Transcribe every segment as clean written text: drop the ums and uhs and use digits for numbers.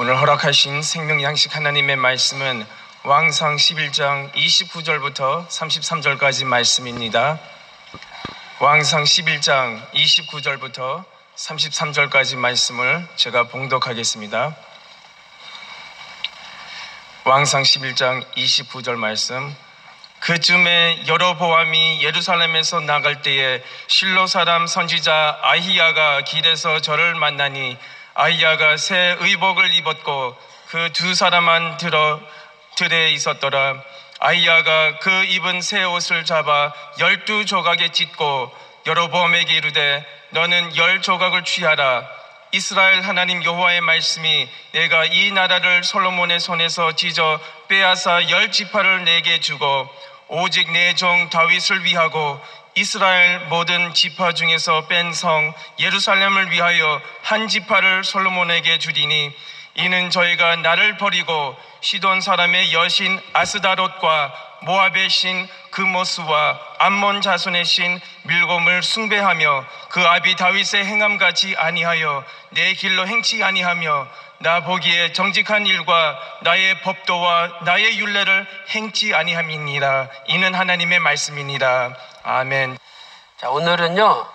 오늘 허락하신 생명 양식 하나님의 말씀은 왕상 11장 29절부터 33절까지 말씀입니다. 왕상 11장 29절부터 33절까지 말씀을 제가 봉독하겠습니다. 왕상 11장 29절 말씀. 그쯤에 여로보암이 예루살렘에서 나갈 때에 실로 사람 선지자 아히야가 길에서 저를 만나니 아히야가 새 의복을 입었고 그 두 사람만 들에 있었더라. 아히야가 그 입은 새 옷을 잡아 12조각에 찢고 여로보암에게 이르되 너는 10조각을 취하라. 이스라엘 하나님 여호와의 말씀이 내가 이 나라를 솔로몬의 손에서 찢어 빼앗아 10지파를 내게 주고 오직 내 종 다윗을 위하고 이스라엘 모든 지파 중에서 뺀 성 예루살렘을 위하여 한 지파를 솔로몬에게 주리니 이는 저희가 나를 버리고 시돈 사람의 여신 아스다롯과 모압의 신 그모스와 암몬 자손의 신 밀곰을 숭배하며 그 아비 다윗의 행함같이 아니하여 내 길로 행치 아니하며 나 보기에 정직한 일과 나의 법도와 나의 율례를 행치 아니함이니라. 이는 하나님의 말씀이니라. 아멘. 자, 오늘은요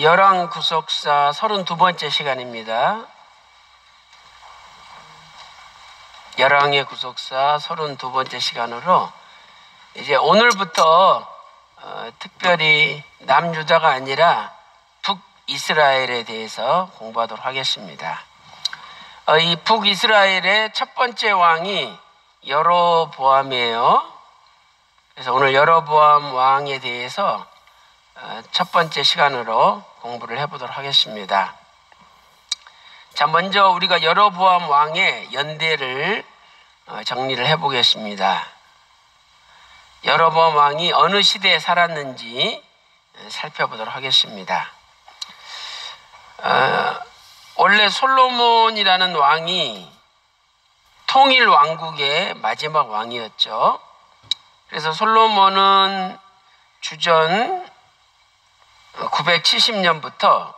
열왕 구속사 32번째 시간입니다. 열왕의 구속사 32번째 시간으로 이제 오늘부터 특별히 남유다가 아니라 북이스라엘에 대해서 공부하도록 하겠습니다. 이 북이스라엘의 첫 번째 왕이 여로보암이에요. 그래서 오늘 여로보암 왕에 대해서 첫 번째 시간으로 공부를 해보도록 하겠습니다. 자, 먼저 우리가 여로보암 왕의 연대를 정리를 해보겠습니다. 여로보암 왕이 어느 시대에 살았는지 살펴보도록 하겠습니다. 원래 솔로몬이라는 왕이 통일 왕국의 마지막 왕이었죠. 그래서 솔로몬은 주전 970년부터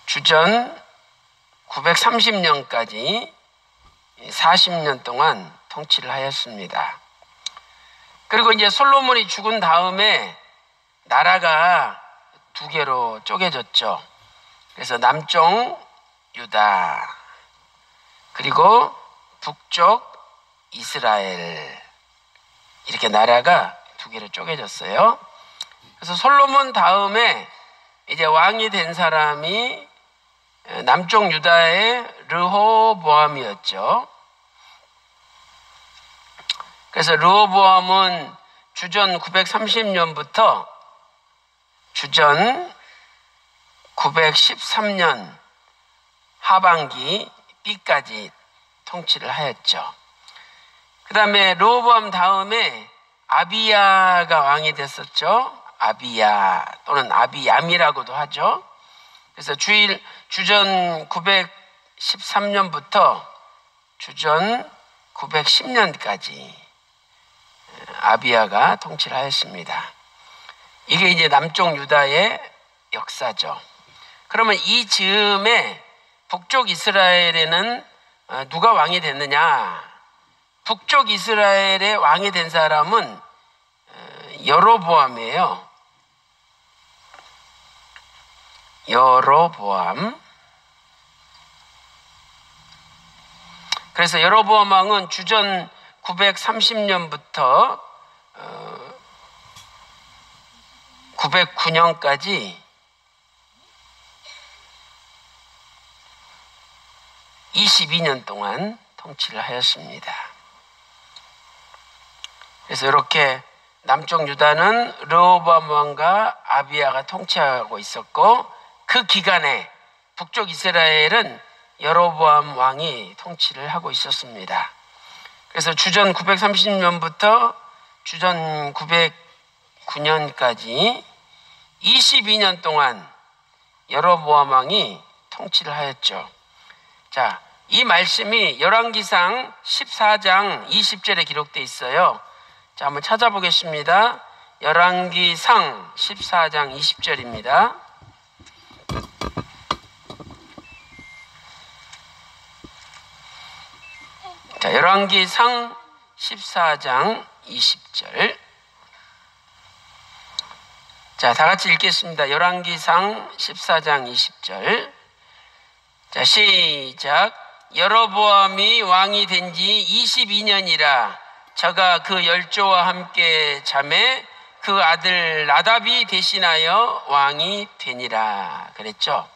주전 930년까지 40년 동안 통치를 하였습니다. 그리고 이제 솔로몬이 죽은 다음에 나라가 두 개로 쪼개졌죠. 그래서 남쪽 유다 그리고 북쪽 이스라엘 이렇게 나라가 두 개로 쪼개졌어요. 그래서 솔로몬 다음에 이제 왕이 된 사람이 남쪽 유다의 르호보암이었죠. 그래서 르호보암은 주전 930년부터 주전 913년 하반기 B까지 통치를 하였죠. 그 다음에 르호보암 다음에 아비야가 왕이 됐었죠. 아비야 또는 아비얌이라고도 하죠. 그래서 주전 913년부터 주전 910년까지 아비야가 통치를 하였습니다. 이게 이제 남쪽 유다의 역사죠. 그러면 이 즈음에 북쪽 이스라엘에는 누가 왕이 됐느냐? 북쪽 이스라엘의 왕이 된 사람은 여로보암이에요. 여로보암. 그래서 여로보암 왕은 주전 930년부터 909년까지 22년 동안 통치를 하였습니다. 그래서 이렇게 남쪽 유다는 르호보암 왕과 아비야가 통치하고 있었고 그 기간에 북쪽 이스라엘은 여로보암 왕이 통치를 하고 있었습니다. 그래서 주전 930년부터 주전 909년까지 22년 동안 여로보암 왕이 통치를 하였죠. 자, 이 말씀이 열왕기상 14장 20절에 기록되어 있어요. 자, 한번 찾아보겠습니다. 열왕기상 14장 20절입니다. 열왕기상 14장 20절. 자, 다 같이 읽겠습니다. 열왕기상 14장 20절. 자, 시작. 여로보암이 왕이 된 지 22년이라 저가 그 열조와 함께 잠에 그 아들 나답이 대신하여 왕이 되니라 그랬죠.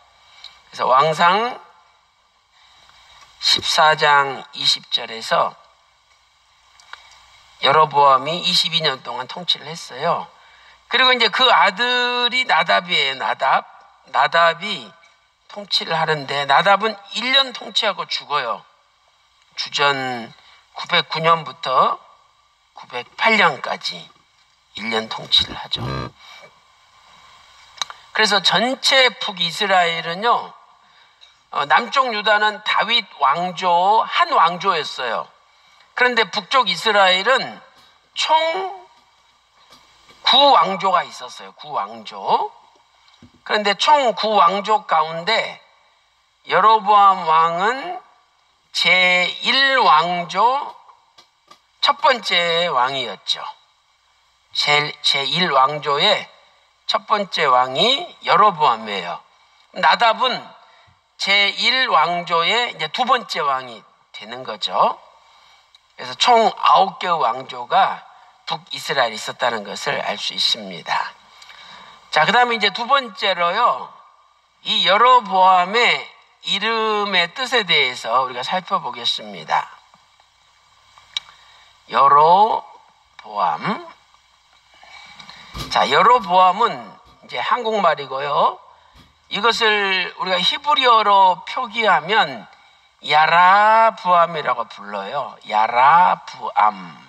그래서 왕상 14장 20절에서 여로보암이 22년 동안 통치를 했어요. 그리고 이제 그 아들이 나답이에요. 나답이 통치를 하는데 나답은 1년 통치하고 죽어요. 주전 909년부터 908년까지 1년 통치를 하죠. 그래서 전체 북이스라엘은요, 남쪽 유다는 다윗 왕조 한 왕조였어요. 그런데 북쪽 이스라엘은 총 9왕조가 있었어요. 9왕조. 그런데 총 9왕조 가운데 여로보암 왕은 제1왕조 첫 번째 왕이었죠. 제1왕조의 첫 번째 왕이 여로보암이에요. 나답은 제1왕조의 이제 두 번째 왕이 되는 거죠. 그래서 총 9개의 왕조가 북이스라엘에 있었다는 것을 알 수 있습니다. 자, 그 다음에 이제 두 번째로요, 이 여로보암의 이름의 뜻에 대해서 우리가 살펴보겠습니다. 여로보암. 자, 여로보암은 이제 한국말이고요. 이것을 우리가 히브리어로 표기하면 야라부암이라고 불러요. 야라부암.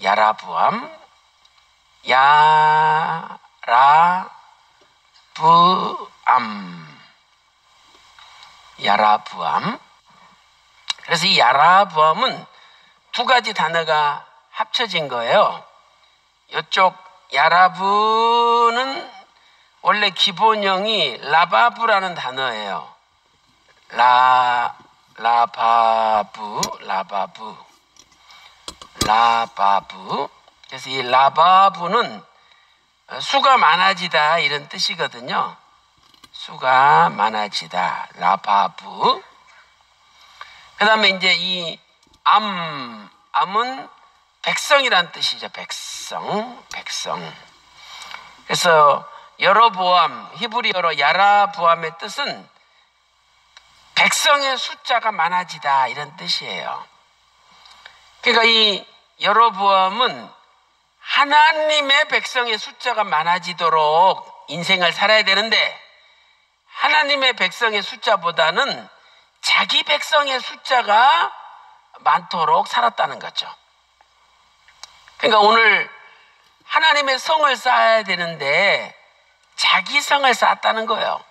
야라부암. 그래서 이 야라부암은 두 가지 단어가 합쳐진 거예요. 이쪽 야라부는 원래 기본형이 라바부라는 단어예요. 라바부. 그래서 이 라바부는 수가 많아지다 이런 뜻이거든요. 수가 많아지다. 라바부. 그 다음에 이제 이 암은 백성이란 뜻이죠. 백성. 그래서 여로보암, 히브리어로 야라부암의 뜻은 백성의 숫자가 많아지다 이런 뜻이에요. 그러니까 이 여로보암은 하나님의 백성의 숫자가 많아지도록 인생을 살아야 되는데 하나님의 백성의 숫자보다는 자기 백성의 숫자가 많도록 살았다는 거죠. 그러니까 오늘 하나님의 성을 쌓아야 되는데 자기 성을 쌓았다는 거예요.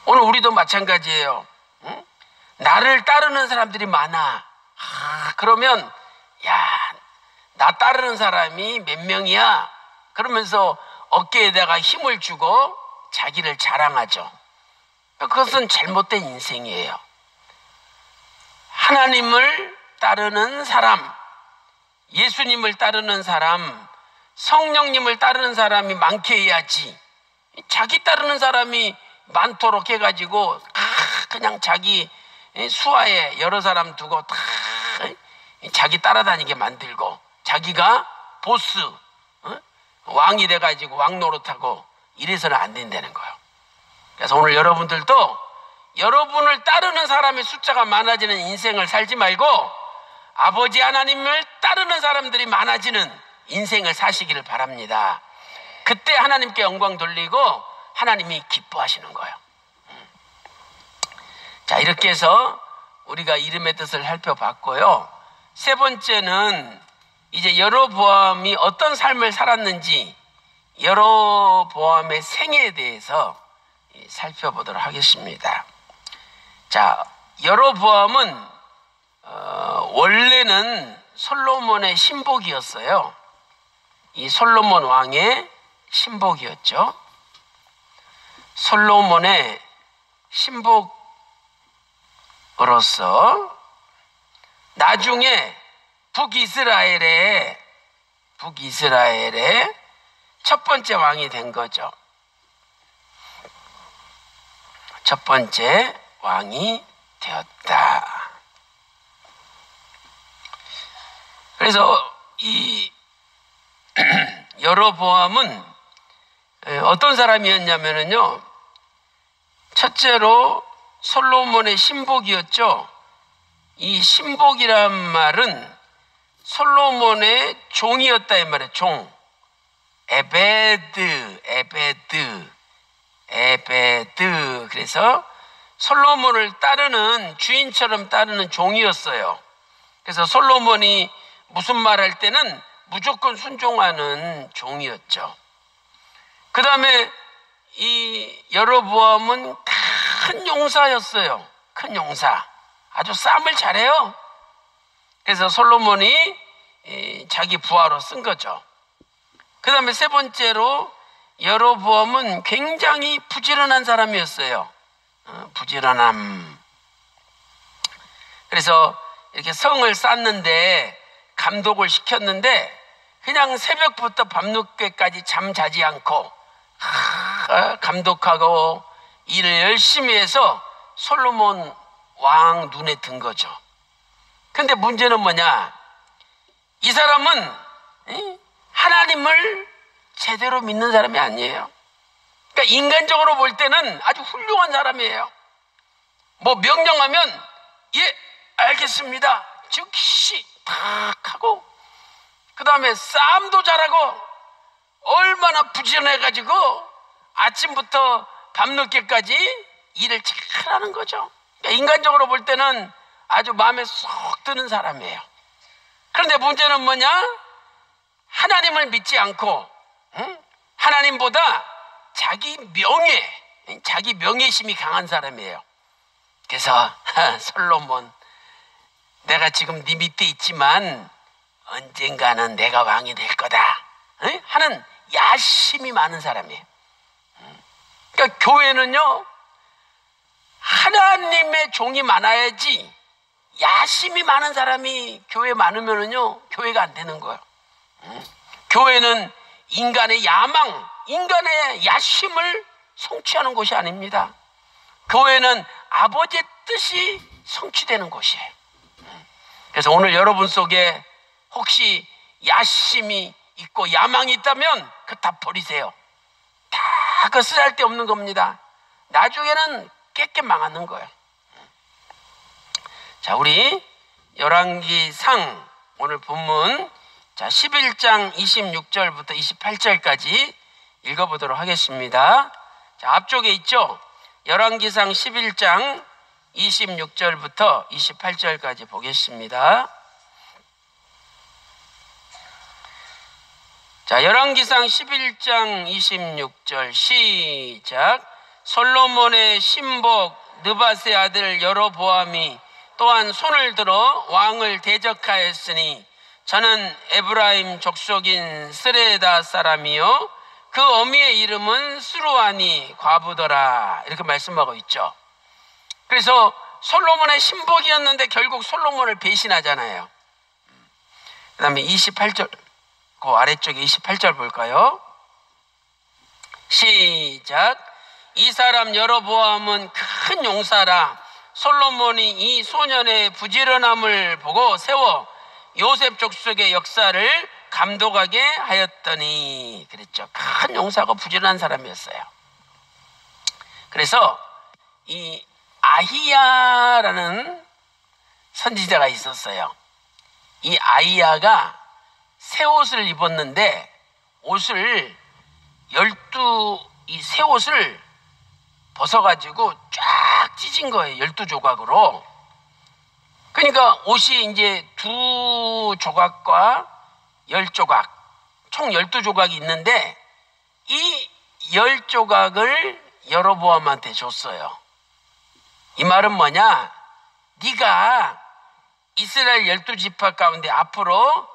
오늘 우리도 마찬가지예요. 나를 따르는 사람들이 많아. 그러면 나 따르는 사람이 몇 명이야? 그러면서 어깨에다가 힘을 주고 자기를 자랑하죠. 그것은 잘못된 인생이에요. 하나님을 따르는 사람, 예수님을 따르는 사람, 성령님을 따르는 사람이 많게 해야지. 자기 따르는 사람이 많도록 해가지고 그냥 자기 수하에 여러 사람 두고 다 자기 따라다니게 만들고 자기가 보스, 왕이 돼가지고 왕 노릇하고 이래서는 안 된다는 거예요. 그래서 오늘 여러분들도 여러분을 따르는 사람의 숫자가 많아지는 인생을 살지 말고 아버지 하나님을 따르는 사람들이 많아지는 인생을 사시기를 바랍니다. 그때 하나님께 영광 돌리고 하나님이 기뻐하시는 거예요. 자, 이렇게 해서 우리가 이름의 뜻을 살펴봤고요. 세 번째는 이제 여로보암이 어떤 삶을 살았는지 여로보암의 생애에 대해서 살펴보도록 하겠습니다. 자, 여로보암은 원래는 솔로몬의 신복이었어요. 이 솔로몬 왕의 신복이었죠. 솔로몬의 신복으로서 나중에 북이스라엘의 첫 번째 왕이 된 거죠. 첫 번째 왕이 되었다. 그래서 이 여로보암은 어떤 사람이었냐면요, 첫째로 솔로몬의 신복이었죠. 이 신복이란 말은 솔로몬의 종이었다 이 말이에요. 종. 에베드. 그래서 솔로몬을 따르는, 주인처럼 따르는 종이었어요. 그래서 솔로몬이 무슨 말 할 때는 무조건 순종하는 종이었죠. 그 다음에 이 여로보암은 큰 용사였어요. 큰 용사. 아주 싸움을 잘해요. 그래서 솔로몬이 자기 부하로 쓴 거죠. 그 다음에 세 번째로 여로보암은 굉장히 부지런한 사람이었어요. 부지런함. 그래서 이렇게 성을 쌓는데 감독을 시켰는데 그냥 새벽부터 밤늦게까지 잠자지 않고 감독하고 일을 열심히 해서 솔로몬 왕 눈에 든 거죠. 근데 문제는 뭐냐? 이 사람은 하나님을 제대로 믿는 사람이 아니에요. 그러니까 인간적으로 볼 때는 아주 훌륭한 사람이에요. 뭐 명령하면 예, 알겠습니다. 즉시 탁 하고, 그 다음에 싸움도 잘하고, 얼마나 부지런해가지고 아침부터 밤늦게까지 일을 잘하는 거죠. 그러니까 인간적으로 볼 때는 아주 마음에 쏙 드는 사람이에요. 그런데 문제는 뭐냐? 하나님을 믿지 않고 하나님보다 자기 명예심이 강한 사람이에요. 그래서 솔로몬, 내가 지금 네 밑에 있지만 언젠가는 내가 왕이 될 거다 하는 야심이 많은 사람이에요. 그러니까 교회는요, 하나님의 종이 많아야지, 야심이 많은 사람이 교회에 많으면은요, 교회가 안 되는 거예요. 교회는 인간의 야망, 인간의 야심을 성취하는 곳이 아닙니다. 교회는 아버지의 뜻이 성취되는 곳이에요. 그래서 오늘 여러분 속에 혹시 야심이 있고 야망이 있다면 그거 다 버리세요. 다 그거 쓸데없는 겁니다. 나중에는 깨끗 망하는 거예요. 자, 우리 열왕기상 오늘 본문 11장 26절부터 28절까지 읽어보도록 하겠습니다. 자, 앞쪽에 있죠? 열왕기상 11장 26절부터 28절까지 보겠습니다. 자, 열왕기상 11장 26절 시작. 솔로몬의 신복 느밧의 아들 여로보암이 또한 손을 들어 왕을 대적하였으니 저는 에브라임 족속인 스레다 사람이요 그 어미의 이름은 스루아니 과부더라, 이렇게 말씀하고 있죠. 그래서 솔로몬의 신복이었는데 결국 솔로몬을 배신하잖아요. 그 다음에 28절, 그 아래쪽에 28절 볼까요? 시작. 이 사람 여로보암은 큰 용사라. 솔로몬이 이 소년의 부지런함을 보고 세워 요셉 족속의 역사를 감독하게 하였더니, 그랬죠. 큰 용사고 부지런한 사람이었어요. 그래서 이 아히야라는 선지자가 있었어요. 이 아히야가 새 옷을 입었는데 이 새 옷을 벗어가지고 쫙 찢은 거예요. 12조각으로. 그러니까 옷이 이제 2조각과 10조각, 총 12조각이 있는데 이 10조각을 여로보암한테 줬어요. 이 말은 뭐냐? 네가 이스라엘 12지파 가운데 앞으로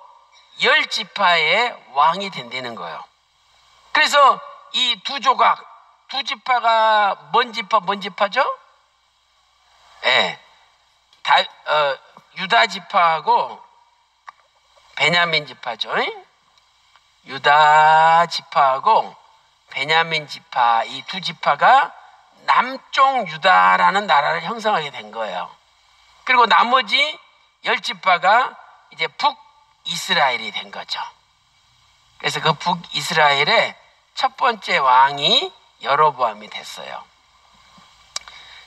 10지파의 왕이 된다는 거예요. 그래서 이 2조각, 2지파가 뭔 지파죠? 예. 유다 지파하고 베냐민 지파죠. 유다 지파하고 베냐민 지파, 이 두 지파가 남쪽 유다라는 나라를 형성하게 된 거예요. 그리고 나머지 10지파가 이제 북이스라엘이 된 거죠. 그래서 그 북이스라엘의 첫 번째 왕이 여로보암이 됐어요.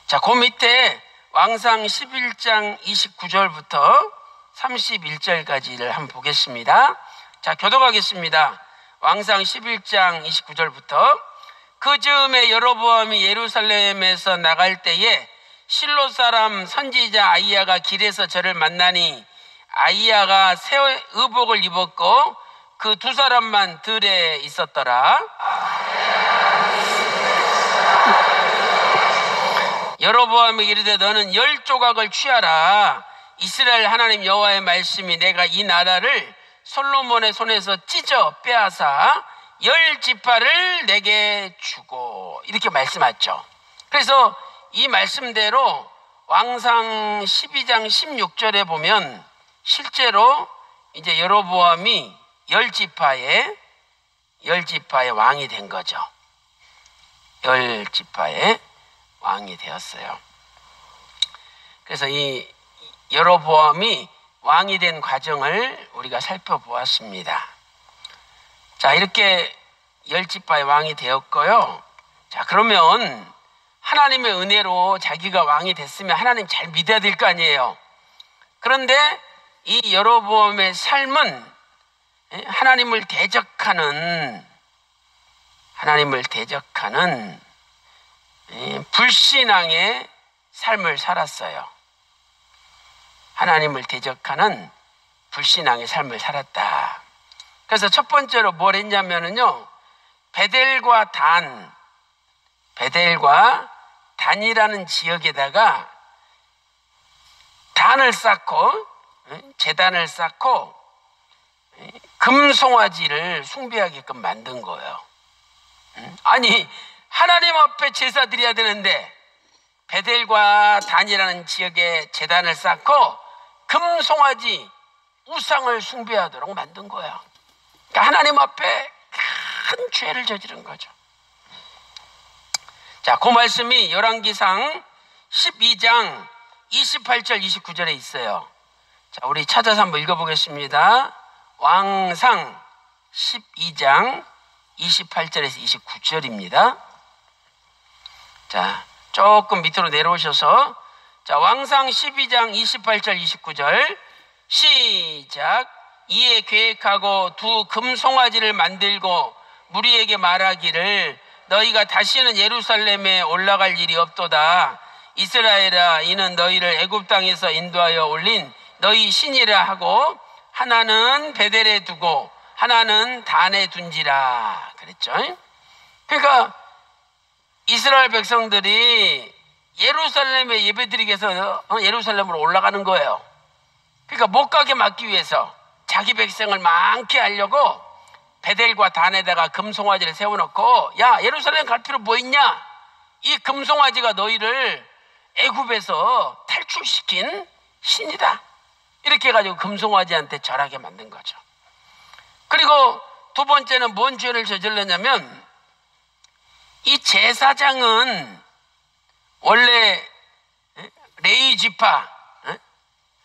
자, 그 밑에 왕상 11장 29절부터 31절까지를 한번 보겠습니다. 자, 교독하겠습니다. 왕상 11장 29절부터 그 즈음에 여로보암이 예루살렘에서 나갈 때에 실로 사람 선지자 아히야가 길에서 저를 만나니 아히야가 새 의복을 입었고 그 두 사람만 들에 있었더라. 여로보암이 이르되 너는 10조각을 취하라. 이스라엘 하나님 여호와의 말씀이 내가 이 나라를 솔로몬의 손에서 찢어 빼앗아 10지파를 내게 주고 이렇게 말씀하죠. 그래서 이 말씀대로 왕상 12장 16절에 보면 실제로 이제 여로보암이 10지파의 왕이 된 거죠. 10지파의 왕이 되었어요. 그래서 이 여로보암이 왕이 된 과정을 우리가 살펴보았습니다. 자, 이렇게 10지파의 왕이 되었고요. 자, 그러면 하나님의 은혜로 자기가 왕이 됐으면 하나님 잘 믿어야 될 거 아니에요. 그런데 이 여로보암의 삶은 하나님을 대적하는 불신앙의 삶을 살았어요. 하나님을 대적하는 불신앙의 삶을 살았다. 그래서 첫 번째로 뭘 했냐면요, 베델과 단이라는 지역에다가 단을 쌓고 제단을 쌓고 금송아지를 숭배하게끔 만든 거예요. 아니, 하나님 앞에 제사 드려야 되는데 베델과 단이라는 지역에 제단을 쌓고 금송아지 우상을 숭배하도록 만든 거예요. 그러니까 하나님 앞에 큰 죄를 저지른 거죠. 자, 그 말씀이 열왕기상 12장 28절 29절에 있어요. 자, 우리 찾아서 한번 읽어보겠습니다. 왕상 12장 28절에서 29절입니다. 자, 조금 밑으로 내려오셔서, 자, 왕상 12장 28절 29절 시작. 이에 계획하고 두 금송아지를 만들고 무리에게 말하기를 너희가 다시는 예루살렘에 올라갈 일이 없도다. 이스라엘아, 이는 너희를 애굽 땅에서 인도하여 올린 너희 신이라 하고 하나는 베델에 두고 하나는 단에 둔지라 그랬죠. 그러니까 이스라엘 백성들이 예루살렘에 예배드리기 위해서 예루살렘으로 올라가는 거예요. 그러니까 못 가게 막기 위해서 자기 백성을 많게 하려고 베델과 단에다가 금송아지를 세워놓고, 야, 예루살렘 갈 필요 뭐 있냐? 이 금송아지가 너희를 애굽에서 탈출시킨 신이다. 이렇게 해가지고 금송아지한테 절하게 만든 거죠. 그리고 두 번째는 뭔 죄를 저질렀냐면, 이 제사장은 원래 레위 지파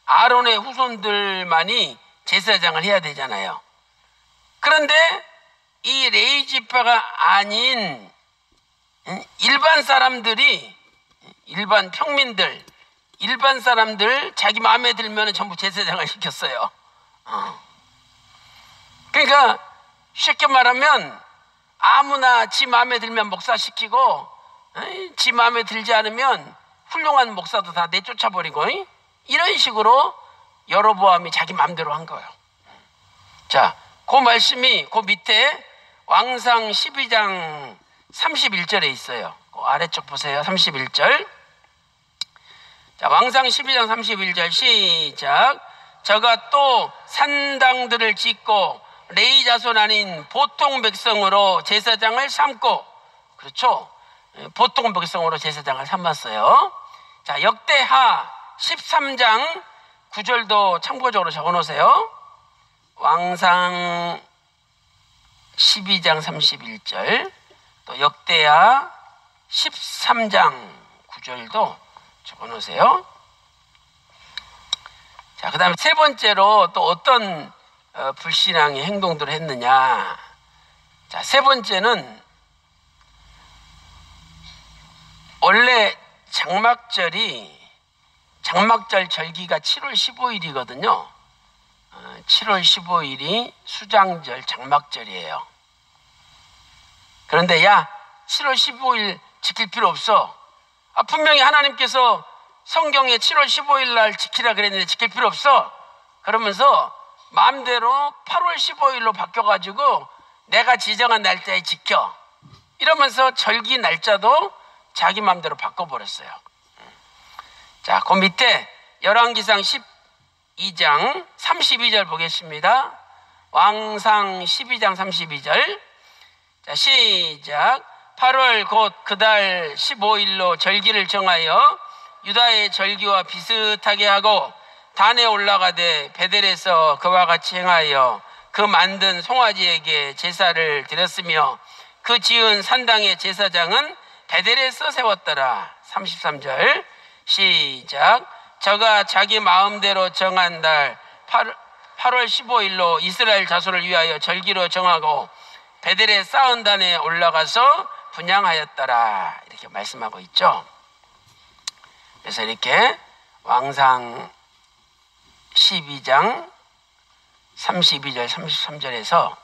아론의 후손들만이 제사장을 해야 되잖아요. 그런데 이 레위 지파가 아닌 일반 사람들이, 일반 평민들, 일반 사람들 자기 마음에 들면 전부 제사장을 시켰어요. 그러니까 쉽게 말하면 아무나 지 마음에 들면 목사 시키고 지 마음에 들지 않으면 훌륭한 목사도 다 내쫓아버리고, 이런 식으로 여로보암이 자기 마음대로 한 거예요. 자, 그 말씀이 그 밑에 왕상 12장 31절에 있어요. 그 아래쪽 보세요. 31절. 자, 왕상 12장 31절 시작. 저가 또 산당들을 짓고 레위 자손 아닌 보통 백성으로 제사장을 삼고, 그렇죠, 보통 백성으로 제사장을 삼았어요. 자, 역대하 13장 구절도 참고적으로 적어놓으세요. 왕상 12장 31절, 또 역대하 13장 9절도 적어놓으세요. 자, 그 다음에 세 번째로 또 어떤 불신앙의 행동들을 했느냐. 자, 세 번째는 원래 장막절 절기가 7월 15일이거든요. 7월 15일이 수장절 장막절이에요. 그런데 7월 15일 지킬 필요 없어. 분명히 하나님께서 성경에 7월 15일 날 지키라 그랬는데 지킬 필요 없어. 그러면서 마음대로 8월 15일로 바뀌어가지고 내가 지정한 날짜에 지켜. 이러면서 절기 날짜도 자기 마음대로 바꿔버렸어요. 자, 그 밑에 열왕기상 12장 32절 보겠습니다. 왕상 12장 32절. 자, 시작. 8월 곧 그달 15일로 절기를 정하여 유다의 절기와 비슷하게 하고 단에 올라가되 베델에서 그와 같이 행하여 그 만든 송아지에게 제사를 드렸으며 그 지은 산당의 제사장은 베델에서 세웠더라. 33절 시작. 저가 자기 마음대로 정한 달 8월 15일로 이스라엘 자손을 위하여 절기로 정하고 베델의 쌓은 단에 올라가서 분향하였더라. 이렇게 말씀하고 있죠. 그래서 이렇게 왕상 12장 32절 33절에서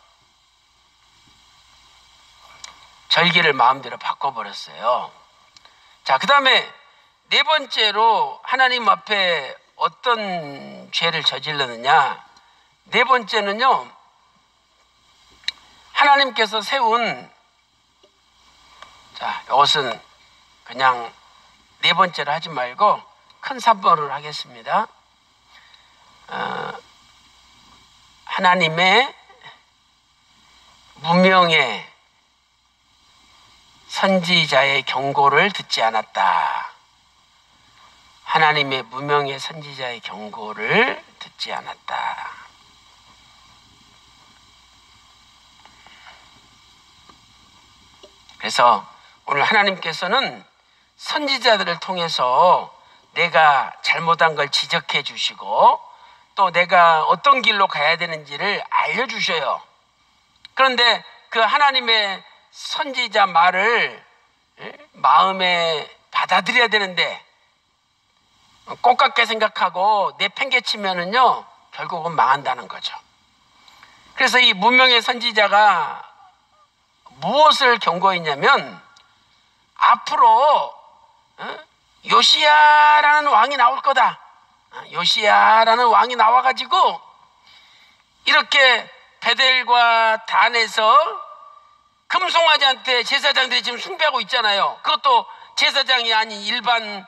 절기를 마음대로 바꿔버렸어요. 자, 그 다음에 네 번째로 하나님 앞에 어떤 죄를 저질렀느냐. 네 번째는요, 하나님께서 세운, 자, 이것은 그냥 네 번째로 하지 말고 큰 3번을 하겠습니다. 하나님의 무명의 선지자의 경고를 듣지 않았다. 하나님의 무명의 선지자의 경고를 듣지 않았다. 그래서 오늘 하나님께서는 선지자들을 통해서 내가 잘못한 걸 지적해 주시고 또 내가 어떤 길로 가야 되는지를 알려주셔요. 그런데 그 하나님의 선지자 말을 마음에 받아들여야 되는데 꽃같게 생각하고 내팽개치면은요 결국은 망한다는 거죠. 그래서 이 무명의 선지자가 무엇을 경고했냐면 앞으로 요시야라는 왕이 나올 거다. 요시야라는 왕이 나와가지고 이렇게 베델과 단에서 금송아지한테 제사장들이 지금 숭배하고 있잖아요. 그것도 제사장이 아닌 일반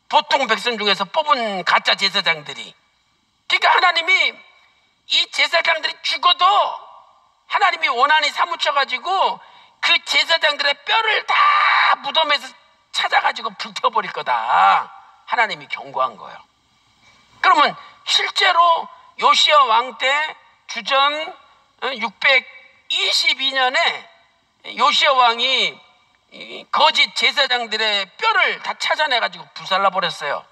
보통 백성 중에서 뽑은 가짜 제사장들이. 그러니까 하나님이 이 제사장들이 죽어도 하나님이 원한이 사무쳐가지고 그 제사장들의 뼈를 다 무덤에서 찾아가지고 불태워버릴 거다. 하나님이 경고한 거예요. 그러면 실제로 요시야 왕 때 주전 622년에 요시야 왕이 거짓 제사장들의 뼈를 다 찾아내가지고 불살라버렸어요.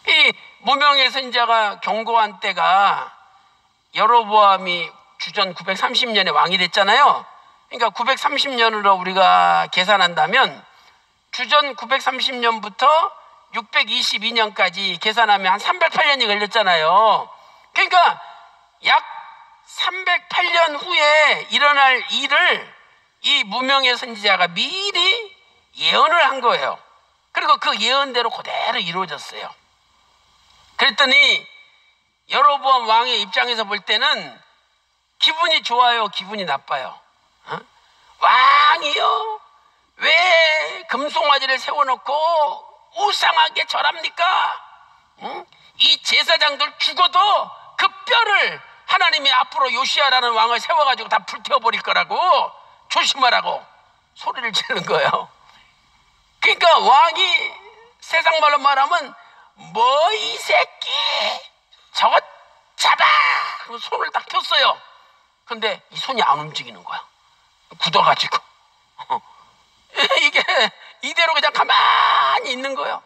이 무명의 선지자가 경고한 때가 여로보암이 주전 930년에 왕이 됐잖아요. 그러니까 930년으로 우리가 계산한다면 주전 930년부터 622년까지 계산하면 한 308년이 걸렸잖아요. 그러니까 약 308년 후에 일어날 일을 이 무명의 선지자가 미리 예언을 한 거예요. 그리고 그 예언대로 그대로 이루어졌어요. 그랬더니 여로보암 왕의 입장에서 볼 때는 기분이 좋아요, 기분이 나빠요? 왕이요? 왜 금송아지를 세워놓고 우상하게 절합니까? 이 제사장들 죽어도 그 뼈를 하나님이 앞으로 요시야라는 왕을 세워가지고 다 불태워버릴 거라고 조심하라고 소리를 지르는 거예요. 그러니까 왕이 세상 말로 말하면 뭐 이 새끼 저거 잡아! 그럼 손을 딱 폈어요. 근데 이 손이 안 움직이는 거야. 굳어가지고. 이게 이대로 그냥 가만히 있는 거예요.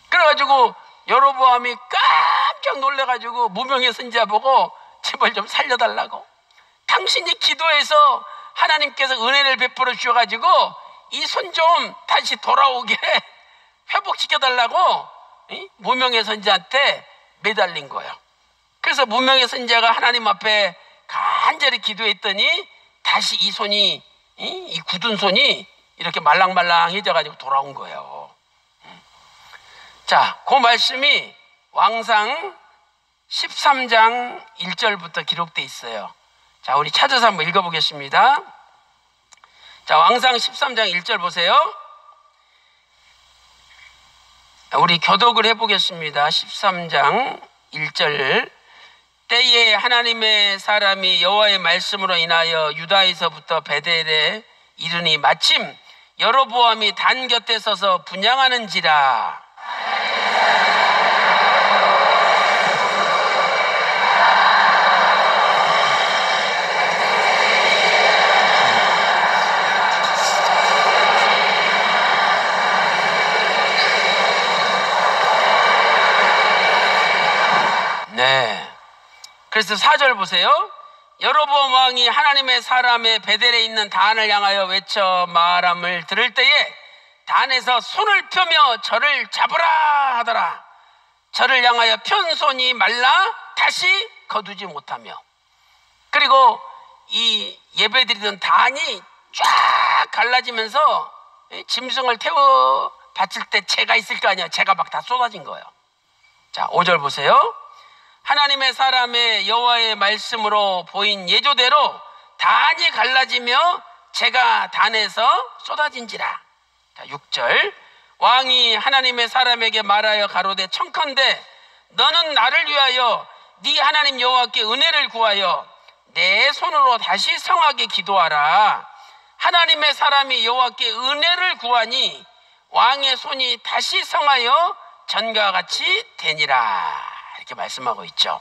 그래가지고 여로보암이 깜짝 놀래가지고 무명의 선지자 보고 제발 좀 살려달라고, 당신이 기도해서 하나님께서 은혜를 베풀어 주셔가지고 이 손 좀 다시 돌아오게 회복시켜달라고 무명의 선지자한테 매달린 거예요. 그래서 무명의 선지자가 하나님 앞에 간절히 기도했더니 다시 이 손이, 이 굳은 손이 이렇게 말랑말랑해져가지고 돌아온 거예요. 자, 그 말씀이 왕상 13장 1절부터 기록되어 있어요. 자, 우리 찾아서 한번 읽어보겠습니다. 자, 왕상 13장 1절 보세요. 우리 교독을 해보겠습니다. 13장 1절. 때에 하나님의 사람이 여호와의 말씀으로 인하여 유다에서부터 베델에 이르니 마침 여로보암이 단 곁에 서서 분향하는지라. 네. 그래서 4절 보세요. 여로보암 왕이 하나님의 사람의 베델에 있는 단을 향하여 외쳐 말함을 들을 때에 단에서 손을 펴며 저를 잡으라 하더라. 저를 향하여 편 손이 말라 다시 거두지 못하며. 그리고 이 예배드리던 단이 쫙 갈라지면서 짐승을 태워 바칠 때 재가 있을 거 아니야. 재가 막 다 쏟아진 거예요. 자, 5절 보세요. 하나님의 사람의 여호와의 말씀으로 보인 예조대로 단이 갈라지며 재가 단에서 쏟아진지라. 자, 6절. 왕이 하나님의 사람에게 말하여 가로되 청컨대 너는 나를 위하여 네 하나님 여호와께 은혜를 구하여 내 손으로 다시 성하게 기도하라. 하나님의 사람이 여호와께 은혜를 구하니 왕의 손이 다시 성하여 전과 같이 되니라. 이렇게 말씀하고 있죠.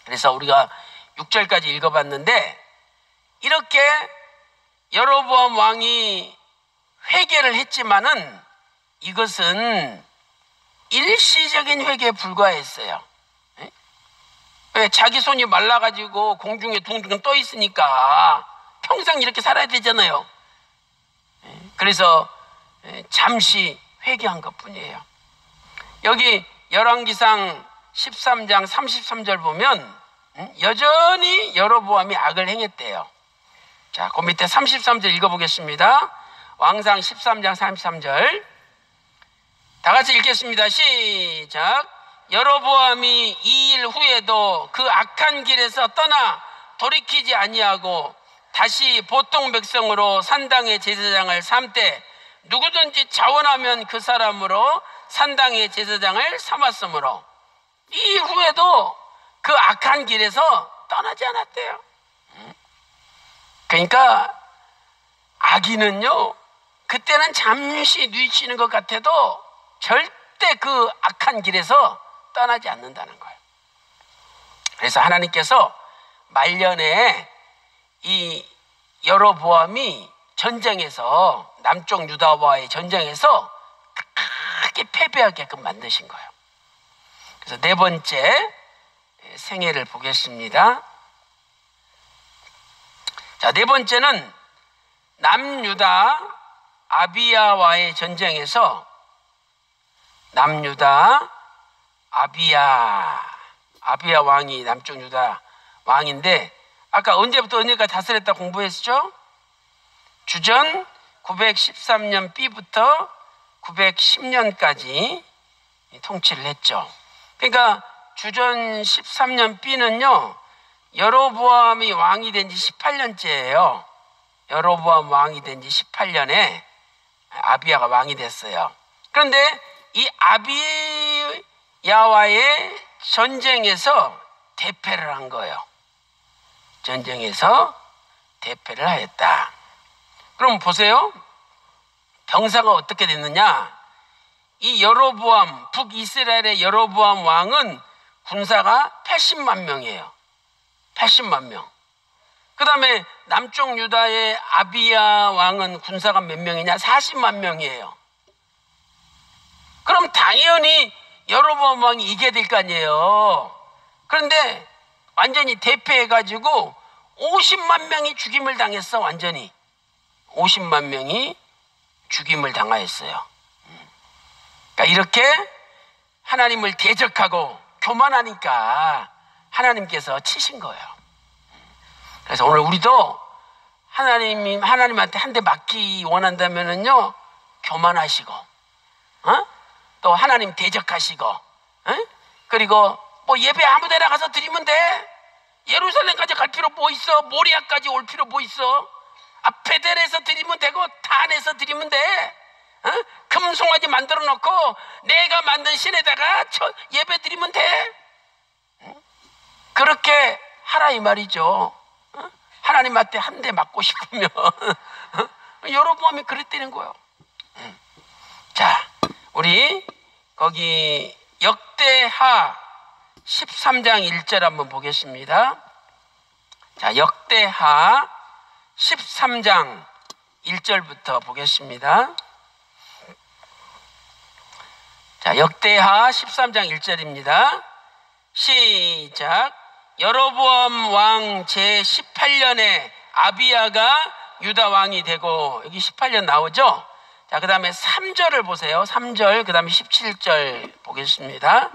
그래서 우리가 6절까지 읽어봤는데 이렇게 여로보암 왕이 회개를 했지만은 이것은 일시적인 회개에 불과했어요. 왜? 자기 손이 말라가지고 공중에 둥둥 떠 있으니까 평생 이렇게 살아야 되잖아요. 그래서 잠시 회개한 것 뿐이에요. 여기 열왕기상 13장 33절 보면 여전히 여로보암이 악을 행했대요. 자, 그 밑에 33절 읽어보겠습니다. 왕상 13장 33절 다 같이 읽겠습니다. 시작. 여로보암이 이 일 후에도 그 악한 길에서 떠나 돌이키지 아니하고 다시 보통 백성으로 산당의 제사장을 삼되 누구든지 자원하면 그 사람으로 산당의 제사장을 삼았으므로 이 후에도 그 악한 길에서 떠나지 않았대요. 그러니까 악인은요, 그때는 잠시 뉘치는 것 같아도 절대 그 악한 길에서 떠나지 않는다는 거예요. 그래서 하나님께서 말년에 이 여로보암이 전쟁에서, 남쪽 유다와의 전쟁에서 크게 패배하게끔 만드신 거예요. 그래서 네 번째 생애를 보겠습니다. 자, 네 번째는 남유다 아비야와의 전쟁에서 남유다 아비야 왕이 남쪽 유다 왕인데 아까 언제부터 언제까지 다스렸다 공부했죠? 주전 913년 B부터 910년까지 통치를 했죠. 그러니까 주전 13년 B는요, 여로보암이 왕이 된 지 18년째예요. 여로보암 왕이 된 지 18년에 아비야가 왕이 됐어요. 그런데 이 아비야와의 전쟁에서 대패를 한 거예요. 전쟁에서 대패를 하였다. 그럼 보세요. 병사가 어떻게 됐느냐? 이 여로보암, 북이스라엘의 여로보암 왕은 군사가 80만 명이에요. 80만 명. 그 다음에 남쪽 유다의 아비야 왕은 군사가 몇 명이냐? 40만 명이에요. 그럼 당연히 여로보암 왕이 이겨야 될 거 아니에요. 그런데 완전히 대패해가지고 50만 명이 죽임을 당했어. 완전히 50만 명이 죽임을 당하였어요. 그러니까 이렇게 하나님을 대적하고 교만하니까 하나님께서 치신 거예요. 그래서 오늘 우리도 하나님한테 한 대 맞기 원한다면은요, 교만하시고, 또 하나님 대적하시고, 그리고 뭐 예배 아무데나 가서 드리면 돼. 예루살렘까지 갈 필요 뭐 있어? 모리아까지 올 필요 뭐 있어? 베델에서 드리면 되고 단에서 드리면 돼. 금송아지 만들어 놓고 내가 만든 신에다가 예배 드리면 돼. 그렇게 하라 이 말이죠. 하나님한테 한 대 맞고 싶으면 여로보암이 그랬다는 거예요. 자, 우리 거기 역대하 13장 1절 한번 보겠습니다. 자, 역대하 13장 1절부터 보겠습니다. 자, 역대하 13장 1절입니다. 시작. 여로보암 왕 제18년에 아비야가 유다 왕이 되고, 여기 18년 나오죠? 자, 그 다음에 3절을 보세요. 3절, 그 다음에 17절 보겠습니다.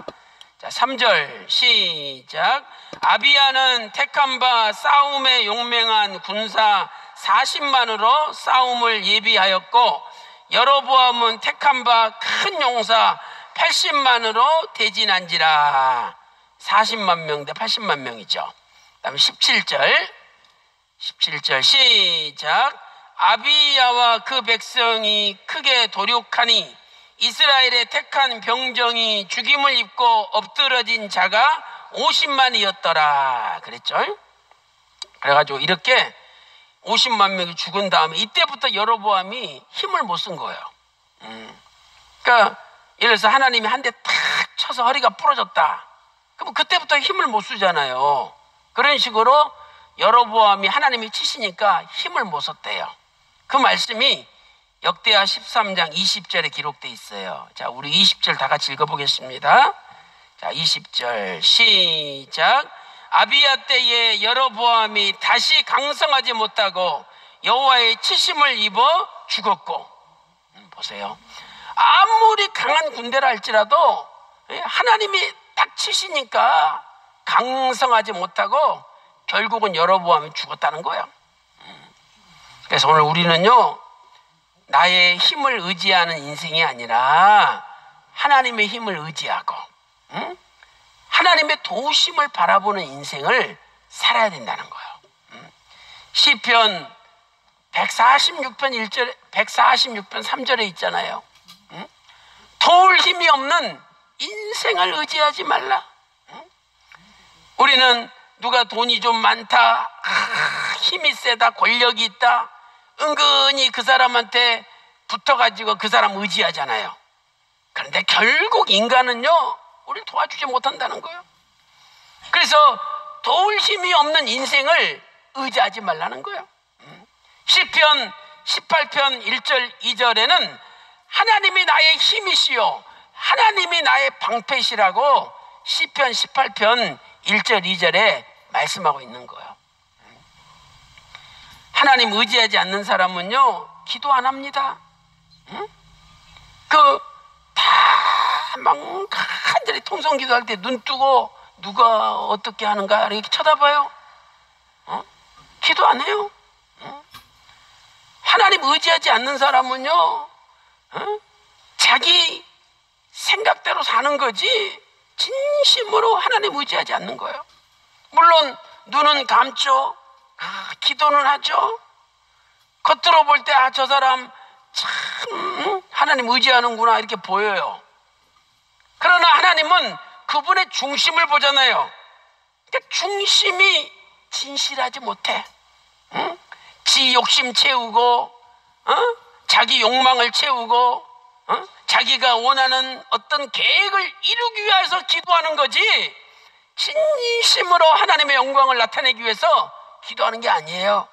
자, 3절 시작. 아비야는 택한 바 싸움에 용맹한 군사 40만으로 싸움을 예비하였고, 여로보암은 택한 바 큰 용사 80만으로 대진한지라. 40만 명 대 80만 명이죠. 그 다음에 17절 시작. 아비야와 그 백성이 크게 도륙하니 이스라엘의 택한 병정이 죽임을 입고 엎드러진 자가 50만이었더라 그랬죠. 그래가지고 이렇게 50만 명이 죽은 다음에 이때부터 여로보암이 힘을 못 쓴 거예요. 그러니까 예를 들어서 하나님이 한 대 탁 쳐서 허리가 부러졌다. 그럼 그때부터 힘을 못 쓰잖아요. 그런 식으로 여로보암이 하나님이 치시니까 힘을 못 썼대요. 그 말씀이 역대하 13장 20절에 기록되어 있어요. 자, 우리 20절 다 같이 읽어보겠습니다. 자, 20절 시작. 아비야 때에 여로보암이 다시 강성하지 못하고 여호와의 치심을 입어 죽었고, 보세요. 아무리 강한 군대라 할지라도 하나님이 딱 치시니까 강성하지 못하고 결국은 여로보암이 죽었다는 거예요. 그래서 오늘 우리는요, 나의 힘을 의지하는 인생이 아니라 하나님의 힘을 의지하고 하나님의 도우심을 바라보는 인생을 살아야 된다는 거예요. 시편 146편 1절, 146편 3절에 있잖아요. 도울 힘이 없는 인생을 의지하지 말라. 우리는 누가 돈이 좀 많다, 힘이 세다, 권력이 있다, 은근히 그 사람한테 붙어가지고 그 사람 의지하잖아요. 그런데 결국 인간은요, 우리를 도와주지 못한다는 거예요. 그래서 도울 힘이 없는 인생을 의지하지 말라는 거예요. 시편 18편 1절 2절에는 하나님이 나의 힘이시요 하나님이 나의 방패시라고 시편 18편 1절 2절에 말씀하고 있는 거예요. 하나님 의지하지 않는 사람은요, 기도 안 합니다. 막 간절히 통성 기도할 때 눈 뜨고 누가 어떻게 하는가 이렇게 쳐다봐요. 기도 안 해요. 하나님 의지하지 않는 사람은요, 자기 생각대로 사는 거지 진심으로 하나님 의지하지 않는 거예요. 물론 눈은 감죠. 기도는 하죠. 겉으로 볼 때 저 사람 참 하나님 의지하는구나 이렇게 보여요. 그러나 하나님은 그분의 중심을 보잖아요. 그러니까 중심이 진실하지 못해. 지 욕심 채우고 자기 욕망을 채우고 자기가 원하는 어떤 계획을 이루기 위해서 기도하는 거지 진심으로 하나님의 영광을 나타내기 위해서 기도하는 게 아니에요.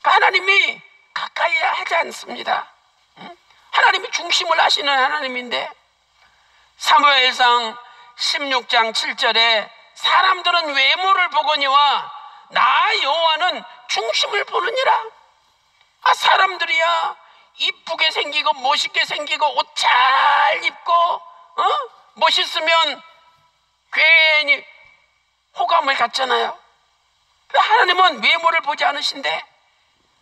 그러니까 하나님이 가까이 하지 않습니다. 하나님이 중심을 아시는 하나님인데 사무엘상 16장 7절에 사람들은 외모를 보거니와 나 여호와는 중심을 보느니라. 사람들이야 이쁘게 생기고 멋있게 생기고 옷 잘 입고 멋있으면 괜히 호감을 갖잖아요. 하나님은 외모를 보지 않으신데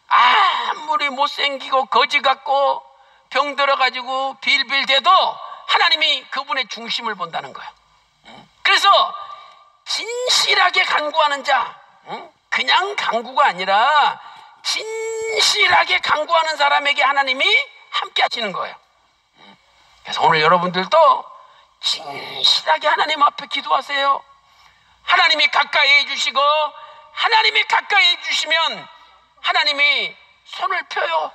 아무리 못생기고 거지 같고 병 들어가지고 빌빌대도 하나님이 그분의 중심을 본다는 거예요. 그래서 진실하게 간구하는 자, 그냥 간구가 아니라 진실하게 간구하는 사람에게 하나님이 함께 하시는 거예요. 그래서 오늘 여러분들도 진실하게 하나님 앞에 기도하세요. 하나님이 가까이 해주시고 하나님이 가까이 해주시면 하나님이 손을 펴요.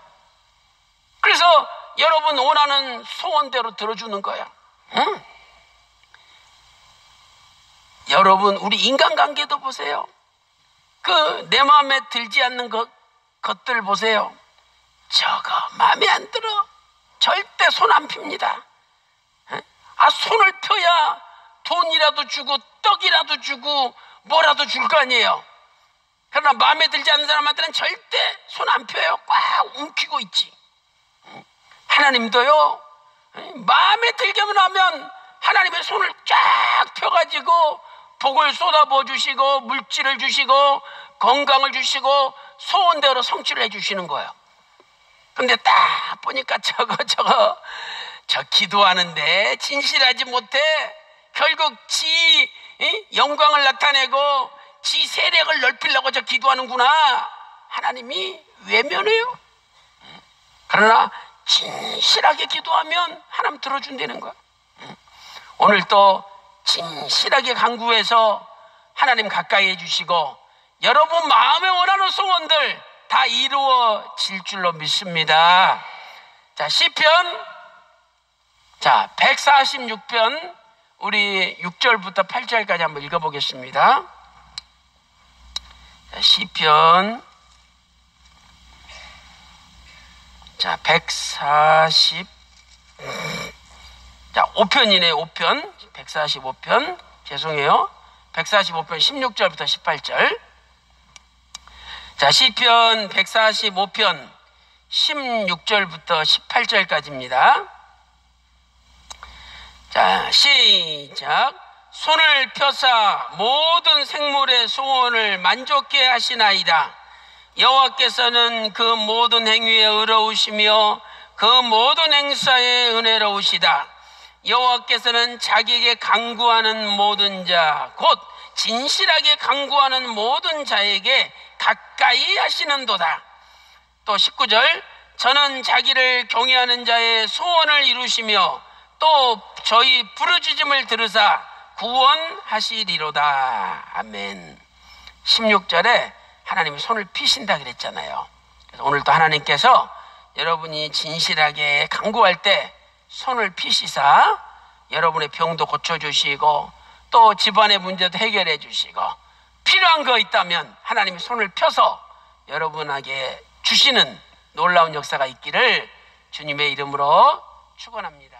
그래서 여러분 원하는 소원대로 들어주는 거예요. 여러분 우리 인간관계도 보세요. 내 마음에 들지 않는 것들 보세요. 저거 마음에 안 들어. 절대 손 안 핍니다. 손을 펴야 돈이라도 주고 떡이라도 주고 뭐라도 줄 거 아니에요. 그러나 마음에 들지 않는 사람한테는 절대 손 안 펴요. 꽉 움키고 있지. 하나님도요, 마음에 들게만 하면 하나님의 손을 쫙 펴가지고 복을 쏟아부어 주시고 물질을 주시고 건강을 주시고 소원대로 성취를 해주시는 거예요. 근데 딱 보니까 저 기도하는데 진실하지 못해 결국 지 영광을 나타내고 지 세력을 넓히려고 저 기도하는구나. 하나님이 외면해요. 그러나 진실하게 기도하면 하나님 들어준다는 거야. 오늘 또 진실하게 간구해서 하나님 가까이 해주시고 여러분 마음에 원하는 소원들 다 이루어질 줄로 믿습니다. 자, 시편 146편 우리 6절부터 8절까지 한번 읽어보겠습니다. 자, 시편 5편이네요. 5편 145편 죄송해요. 145편 16절부터 18절. 자, 시편 145편 16절부터 18절까지입니다. 자, 시작. 손을 펴사 모든 생물의 소원을 만족케 하시나이다. 여호와께서는 그 모든 행위에 의로우시며 그 모든 행사에 은혜로우시다. 여호와께서는 자기에게 간구하는 모든 자, 곧 진실하게 간구하는 모든 자에게 가까이 하시는도다. 또 19절. 저는 자기를 경외하는 자의 소원을 이루시며 또 저희 부르짖음을 들으사 구원하시리로다. 아멘. 16절에 하나님이 손을 피신다 그랬잖아요. 그래서 오늘도 하나님께서 여러분이 진실하게 간구할 때 손을 피시사 여러분의 병도 고쳐주시고 또 집안의 문제도 해결해 주시고 필요한 거 있다면 하나님이 손을 펴서 여러분에게 주시는 놀라운 역사가 있기를 주님의 이름으로 축원합니다.